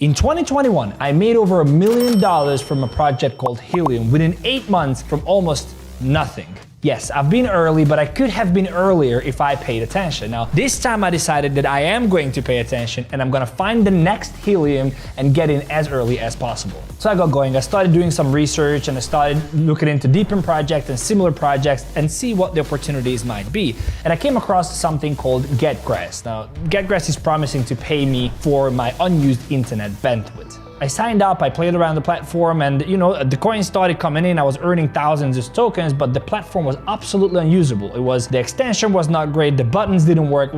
In 2021, I made over $1 million from a project called Helium within 8 months from almost nothing. Yes, I've been early, but I could have been earlier if I paid attention. Now, this time I decided that I am going to pay attention and I'm gonna find the next Helium and get in as early as possible. So I got going, I started doing some research and I started looking into Deepen project and similar projects and see what the opportunities might be. And I came across something called GetGrass. Now, GetGrass is promising to pay me for my unused internet bandwidth. I signed up, I played around the platform, and the coins started coming in. I was earning thousands of tokens, but the platform was absolutely unusable. The extension was not great, the buttons didn't work. I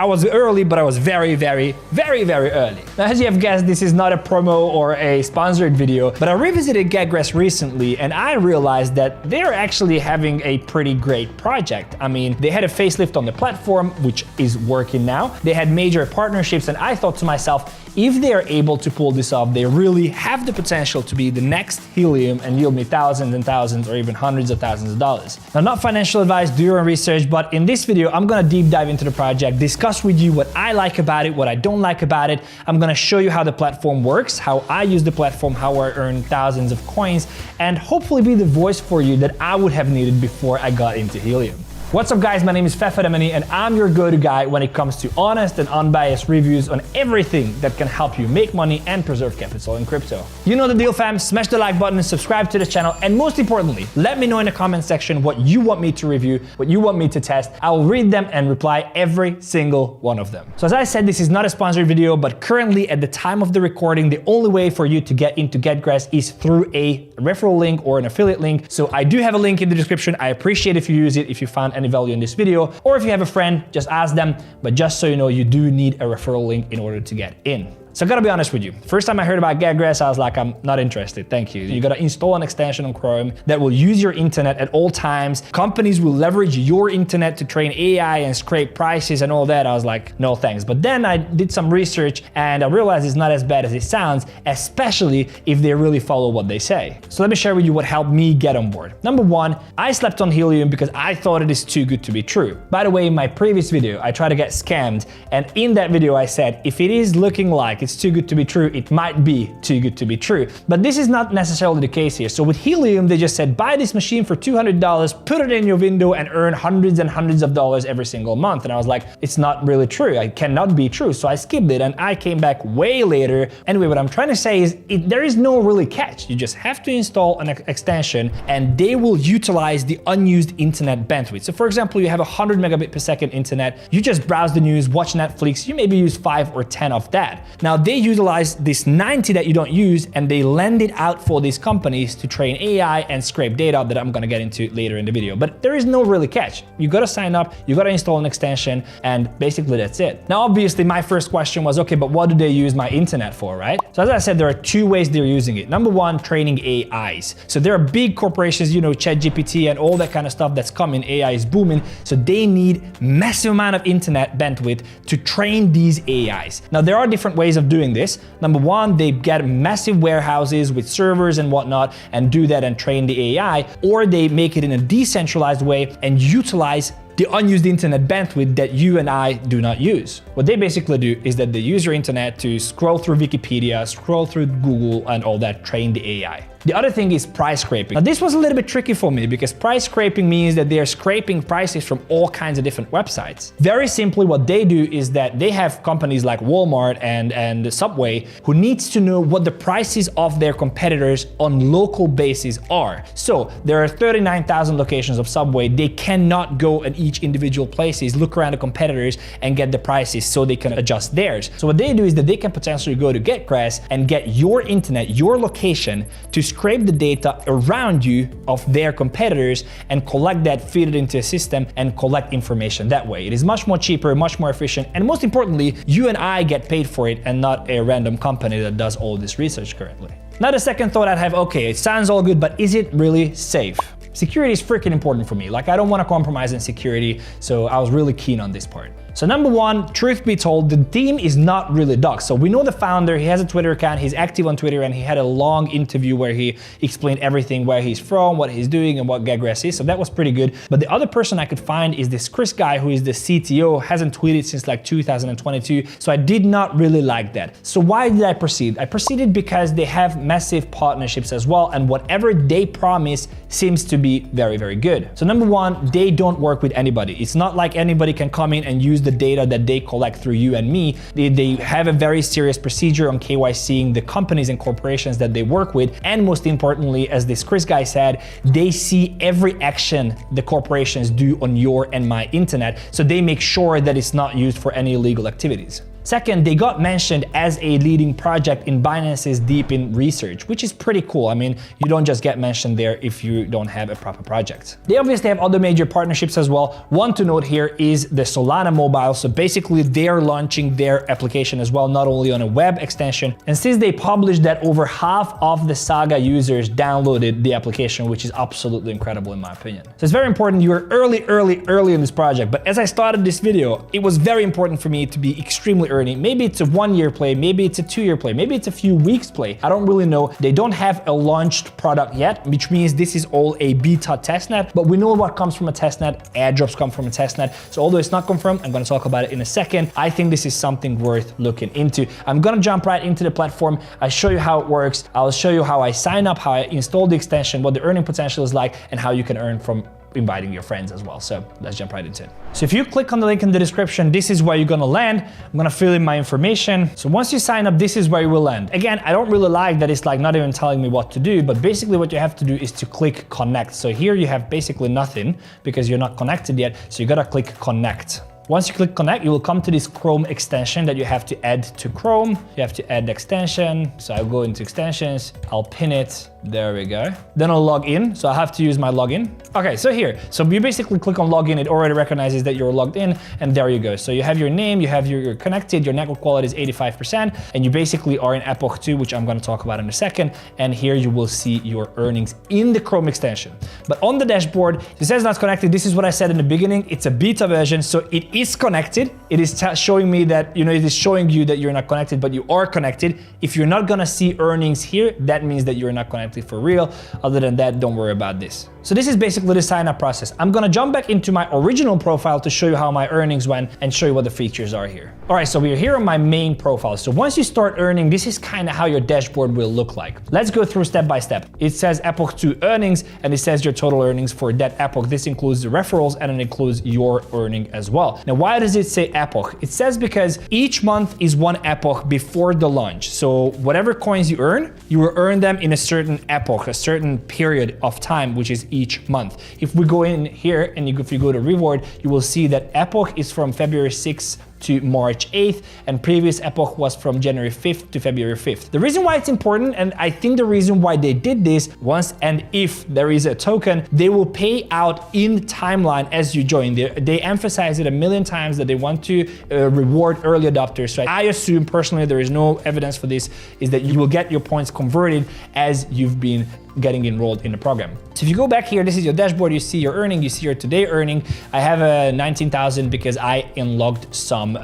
was early, but I was very, very, very, very early. Now, as you have guessed, this is not a promo or a sponsored video, but I revisited GetGrass recently and I realized that they're actually having a pretty great project. I mean, they had a facelift on the platform, which is working now. They had major partnerships, and I thought to myself, if they are able to pull this off, they really have the potential to be the next Helium and yield me thousands and thousands or even hundreds of thousands of dollars. Now, not financial advice, do your own research, but in this video, I'm gonna deep dive into the project, discuss with you what I like about it, what I don't like about it. I'm gonna show you how the platform works, how I use the platform, how I earn thousands of coins, and hopefully be the voice for you that I would have needed before I got into Helium. What's up, guys? My name is Fefedemani and I'm your go-to guy when it comes to honest and unbiased reviews on everything that can help you make money and preserve capital in crypto. You know the deal, fam. Smash the like button, subscribe to the channel, and most importantly, let me know in the comment section what you want me to review, what you want me to test. I will read them and reply every single one of them. So as I said, this is not a sponsored video, but currently at the time of the recording, the only way for you to get into GetGrass is through a referral link or an affiliate link. So I do have a link in the description. I appreciate if you use it, if you found any value in this video, or if you have a friend, just ask them. But just so you know, you do need a referral link in order to get in. So I gotta be honest with you. First time I heard about GetGrass, I was like, I'm not interested, thank you. You gotta install an extension on Chrome that will use your internet at all times. Companies will leverage your internet to train AI and scrape prices and all that. I was like, no thanks. But then I did some research and I realized it's not as bad as it sounds, especially if they really follow what they say. So let me share with you what helped me get on board. Number one, I slept on Helium because I thought it is too good to be true. By the way, in my previous video, I tried to get scammed, and in that video I said, if it is looking like it's too good to be true, it might be too good to be true. But this is not necessarily the case here. So with Helium, they just said, buy this machine for $200, put it in your window and earn hundreds and hundreds of dollars every single month. And I was like, it's not really true. It cannot be true. So I skipped it and I came back way later. Anyway, what I'm trying to say is there is no really catch. You just have to install an extension and they will utilize the unused internet bandwidth. So for example, you have 100 megabit per second internet, you just browse the news, watch Netflix, you maybe use 5 or 10 of that. Now they utilize this 90 that you don't use and they lend it out for these companies to train AI and scrape data that I'm gonna get into later in the video. But there is no really catch. You gotta sign up, you gotta install an extension, and basically that's it. Now, obviously my first question was, okay, but what do they use my internet for, right? So as I said, there are 2 ways they're using it. Number one, training AIs. So there are big corporations, ChatGPT and all that kind of stuff that's coming, AI is booming. So they need massive amount of internet bandwidth to train these AIs. Now there are different ways of doing this. Number one, they get massive warehouses with servers and whatnot and do that and train the AI, or they make it in a decentralized way and utilize the unused internet bandwidth that you and I do not use. What they basically do is that they use your internet to scroll through Wikipedia, scroll through Google and all that, train the AI. The other thing is price scraping. Now this was a little bit tricky for me because price scraping means that they are scraping prices from all kinds of different websites. Very simply, what they do is that they have companies like Walmart and Subway who needs to know what the prices of their competitors on local basis are. So there are 39,000 locations of Subway. They cannot go at each individual places, look around the competitors and get the prices so they can adjust theirs. So what they do is that they can potentially go to GetGrass and get your internet, your location, to scrape the data around you of their competitors and collect that, feed it into a system and collect information that way. It is much more cheaper, much more efficient, and most importantly, you and I get paid for it and not a random company that does all this research currently. Now the second thought I'd have, okay, it sounds all good, but is it really safe? Security is freaking important for me. Like, I don't want to compromise in security, so I was really keen on this part. So number one, truth be told, the team is not really doxed. So we know the founder, he has a Twitter account, he's active on Twitter, and he had a long interview where he explained everything, where he's from, what he's doing, and what Gagress is. So that was pretty good. But the other person I could find is this Chris guy, who is the CTO, hasn't tweeted since like 2022. So I did not really like that. So why did I proceed? I proceeded because they have massive partnerships as well, and whatever they promise seems to be very, very good. So number one, they don't work with anybody. It's not like anybody can come in and use the data that they collect through you and me. They have a very serious procedure on KYCing the companies and corporations that they work with. And most importantly, as this Chris guy said, they see every action the corporations do on your and my internet. So they make sure that it's not used for any illegal activities. Second, they got mentioned as a leading project in Binance's Deepin research, which is pretty cool. I mean, you don't just get mentioned there if you don't have a proper project. They obviously have other major partnerships as well. One to note here is the Solana mobile. So basically they're launching their application as well, not only on a web extension. And since they published that, over half of the Saga users downloaded the application, which is absolutely incredible in my opinion. So it's very important you're early in this project. But as I started this video, it was very important for me to be extremely early. Maybe it's a 1 year play, maybe it's a 2 year play, maybe it's a few weeks play. I don't really know. They don't have a launched product yet, which means this is all a beta testnet, but we know what comes from a testnet. Airdrops come from a testnet. So although it's not confirmed, I'm gonna talk about it in a second. I think this is something worth looking into. I'm gonna jump right into the platform. I'll show you how it works. I'll show you how I sign up, how I install the extension, what the earning potential is like, and how you can earn from inviting your friends as well. So let's jump right into it. So if you click on the link in the description, this is where you're gonna land. I'm gonna fill in my information. So once you sign up, this is where you will land. Again, I don't really like that it's like not even telling me what to do, but basically what you have to do is to click connect. So here you have basically nothing because you're not connected yet. So you gotta click connect. Once you click connect, you will come to this Chrome extension that you have to add to Chrome. You have to add the extension. So I'll go into extensions, I'll pin it. There we go. Then I'll log in. So I have to use my login. Okay, so here. So you basically click on login. It already recognizes that you're logged in, and there you go. So you have your name, you have you're connected, your network quality is 85%, and you basically are in Epoch 2, which I'm gonna talk about in a second. And here you will see your earnings in the Chrome extension. But on the dashboard, it says not connected. This is what I said in the beginning. It's a beta version, so it is connected. It is showing me that, it is showing you that you're not connected, but you are connected. If you're not gonna see earnings here, that means that you're not connected for real. Other than that, don't worry about this. So this is basically the sign up process. I'm gonna jump back into my original profile to show you how my earnings went and show you what the features are here. All right, so we're here on my main profile. So once you start earning, this is kind of how your dashboard will look like. Let's go through step by step. It says Epoch 2 earnings, and it says your total earnings for that Epoch. This includes the referrals, and it includes your earning as well. Now, why does it say Epoch? It says because each month is one Epoch before the launch. So whatever coins you will earn them in a certain Epoch, a certain period of time, which is each month. If we go in here and if you go to reward, you will see that Epoch is from February 6th to March 8th, and previous Epoch was from January 5th to February 5th. The reason why it's important, and I think the reason why they did this, once and if there is a token, they will pay out in timeline as you join. They emphasize it a million times that they want to reward early adopters. So I assume personally, there is no evidence for this, is that you will get your points converted as you've been getting enrolled in the program. So if you go back here, this is your dashboard, you see your earning, you see your today earning. I have a 19,000 because I unlocked some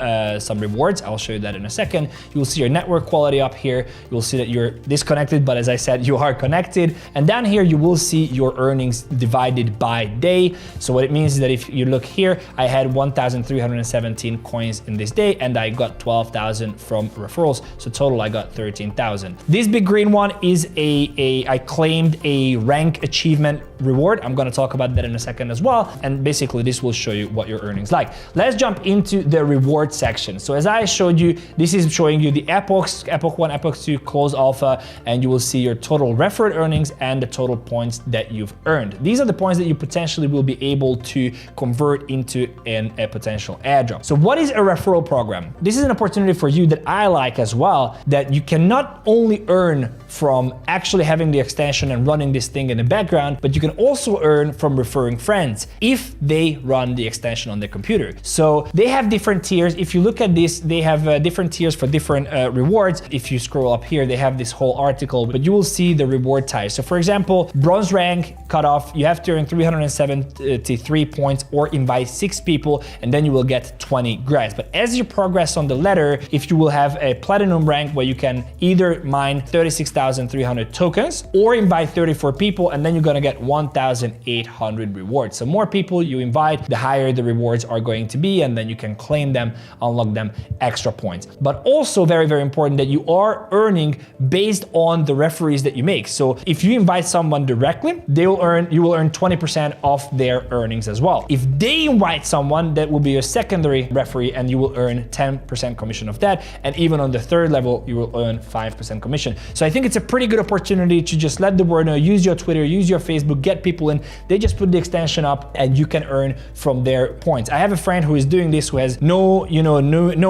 rewards. I'll show you that in a second. You will see your network quality up here. You will see that you're disconnected, but as I said, you are connected. And down here, you will see your earnings divided by day. So what it means is that if you look here, I had 1,317 coins in this day, and I got 12,000 from referrals. So total, I got 13,000. This big green one is I claimed a rank achievement reward. I'm going to talk about that in a second as well. And basically this will show you what your earnings like. Let's jump into the reward section. So as I showed you, this is showing you the Epochs, Epoch 1, Epoch 2, closed alpha, and you will see your total referred earnings and the total points that you've earned. These are the points that you potentially will be able to convert into a potential airdrop. So what is a referral program? This is an opportunity for you that I like as well, that you can not only earn from actually having the extension extension and running this thing in the background, but you can also earn from referring friends if they run the extension on their computer. So they have different tiers. If you look at this, they have different tiers for different rewards. If you scroll up here, they have this whole article, but you will see the reward tiers. So for example, bronze rank cutoff, you have to earn 373 points or invite 6 people, and then you will get 20 grads. But as you progress on the ladder, if you will have a platinum rank where you can either mine 36,300 tokens or invite 34 people, and then you're gonna get 1,800 rewards. So more people you invite, the higher the rewards are going to be, and then you can claim them, unlock them, extra points. But also very, very important that you are earning based on the referees that you make. So if you invite someone directly, you will earn 20% of their earnings as well. If they invite someone, that will be a secondary referee, and you will earn 10% commission of that. And even on the third level, you will earn 5% commission. So I think it's a pretty good opportunity to just let the word know, use your Twitter, use your Facebook, get people in. They just put the extension up and you can earn from their points. I have a friend who is doing this, who has no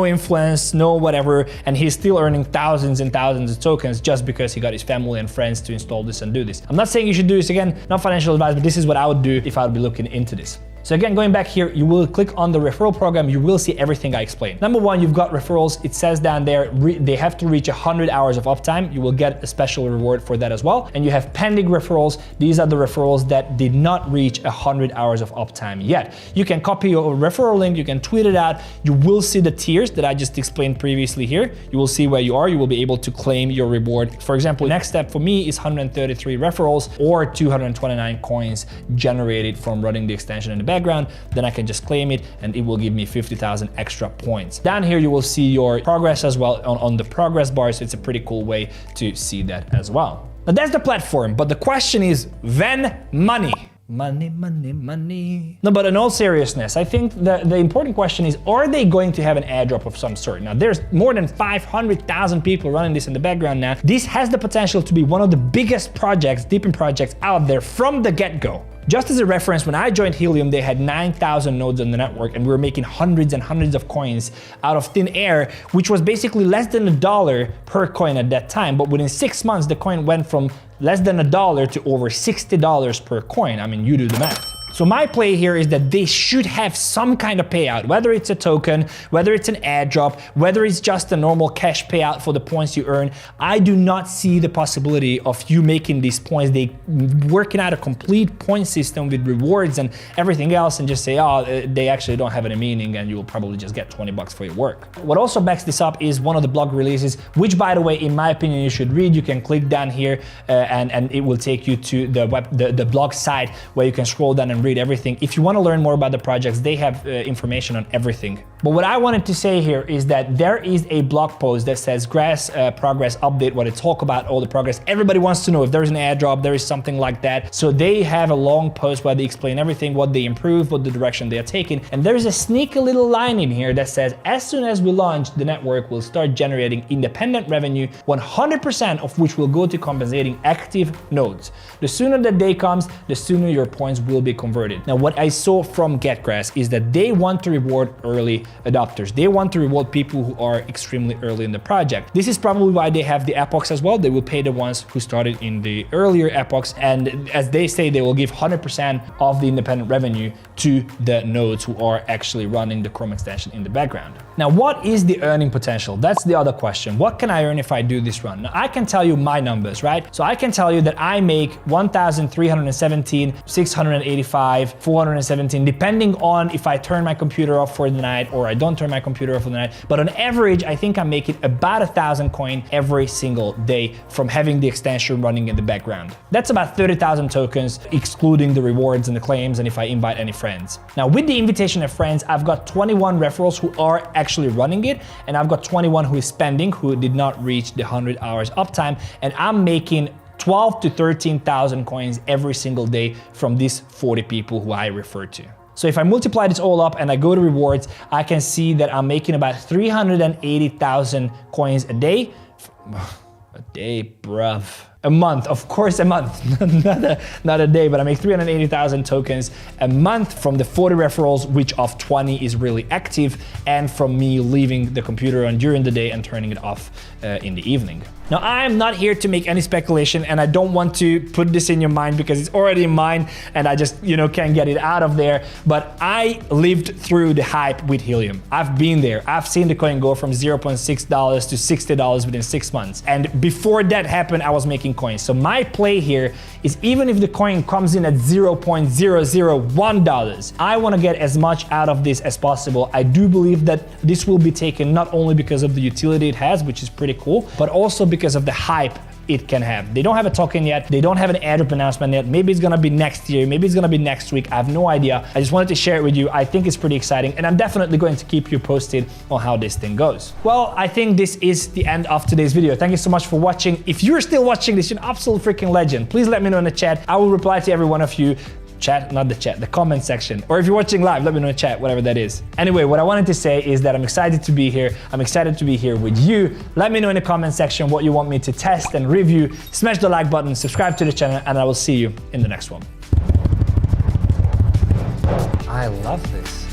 influence, no whatever, and he's still earning thousands and thousands of tokens just because he got his family and friends to install this and do this. I'm not saying you should do this, again, not financial advice, but this is what I would do if I would be looking into this. So again, going back here, you will click on the referral program, you will see everything I explained. Number one, you've got referrals. It says down there, they have to reach 100 hours of uptime. You will get a special reward for that as well. And you have pending referrals. These are the referrals that did not reach 100 hours of uptime yet. You can copy your referral link, you can tweet it out. You will see the tiers that I just explained previously here. You will see where you are. You will be able to claim your reward. For example, next step for me is 133 referrals or 229 coins generated from running the extension in the background. Then I can just claim it and it will give me 50,000 extra points. Down here, you will see your progress as well on the progress bar. So it's a pretty cool way to see that as well. Now that's the platform, but the question is, when money? Money, money, money. No, but in all seriousness, I think the important question is, are they going to have an airdrop of some sort? Now, there's more than 500,000 people running this in the background now. This has the potential to be one of the biggest projects, deepin projects out there from the get-go. Just as a reference, when I joined Helium, they had 9,000 nodes on the network, and we were making hundreds and hundreds of coins out of thin air, which was basically less than $1 per coin at that time. But within 6 months, the coin went from less than $1 to over $60 per coin. I mean, you do the math. So my play here is that they should have some kind of payout, whether it's a token, whether it's an airdrop, whether it's just a normal cash payout for the points you earn. I do not see the possibility of you making these points. They working out a complete point system with rewards and everything else and just say, oh, they actually don't have any meaning and you will probably just get 20 bucks for your work. What also backs this up is one of the blog releases, which by the way, in my opinion, you should read. You can click down here and it will take you to the blog site where you can scroll down and read everything. If you want to learn more about the projects, they have information on everything. But what I wanted to say here is that there is a blog post that says Grass progress update, where they talk about all the progress. Everybody wants to know if there's an airdrop, there is something like that. So they have a long post where they explain everything, what they improve, what the direction they are taking. And there's a sneaky little line in here that says, as soon as we launch, the network will start generating independent revenue, 100% of which will go to compensating active nodes. The sooner that day comes, the sooner your points will be converted. Now, what I saw from GetGrass is that they want to reward early adopters. They want to reward people who are extremely early in the project. This is probably why they have the epochs as well. They will pay the ones who started in the earlier epochs. And as they say, they will give 100% of the independent revenue to the nodes who are actually running the Chrome extension in the background. Now, what is the earning potential? That's the other question. What can I earn if I do this run? Now, I can tell you my numbers, right? So I can tell you that I make 1,317, 685, 417, depending on if I turn my computer off for the night or I don't turn my computer off for the night. But on average, I think I'm making about 1,000 coin every single day from having the extension running in the background. That's about 30,000 tokens, excluding the rewards and the claims, and if I invite any friends. Now, with the invitation of friends, I've got 21 referrals who are actually running it, and I've got 21 who is spending, who did not reach the 100 hours uptime, and I'm making 12 to 13,000 coins every single day from these 40 people who I refer to. So if I multiply this all up and I go to rewards, I can see that I'm making about 380,000 coins a day. A day, bruv. a month, of course a month, not a day, but I make 380,000 tokens a month from the 40 referrals, which of 20 is really active, and from me leaving the computer on during the day and turning it off in the evening. Now, I am not here to make any speculation, and I don't want to put this in your mind because it's already in mine and I just, can't get it out of there. But I lived through the hype with Helium. I've been there. I've seen the coin go from $0.6 to $60 within 6 months. And before that happened, I was making coins. So my play here is even if the coin comes in at $0.001, I want to get as much out of this as possible. I do believe that this will be taken not only because of the utility it has, which is pretty cool, but also because of the hype it can have. They don't have a token yet. They don't have an airdrop announcement yet. Maybe it's gonna be next year. Maybe it's gonna be next week. I have no idea. I just wanted to share it with you. I think it's pretty exciting, and I'm definitely going to keep you posted on how this thing goes. Well, I think this is the end of today's video. Thank you so much for watching. If you're still watching this, you're an absolute freaking legend. Please let me know in the chat. I will reply to every one of you. The comment section. Or if you're watching live, let me know in the chat, whatever that is. Anyway, what I wanted to say is that I'm excited to be here. I'm excited to be here with you. Let me know in the comment section what you want me to test and review. Smash the like button, subscribe to the channel, and I will see you in the next one. I love this.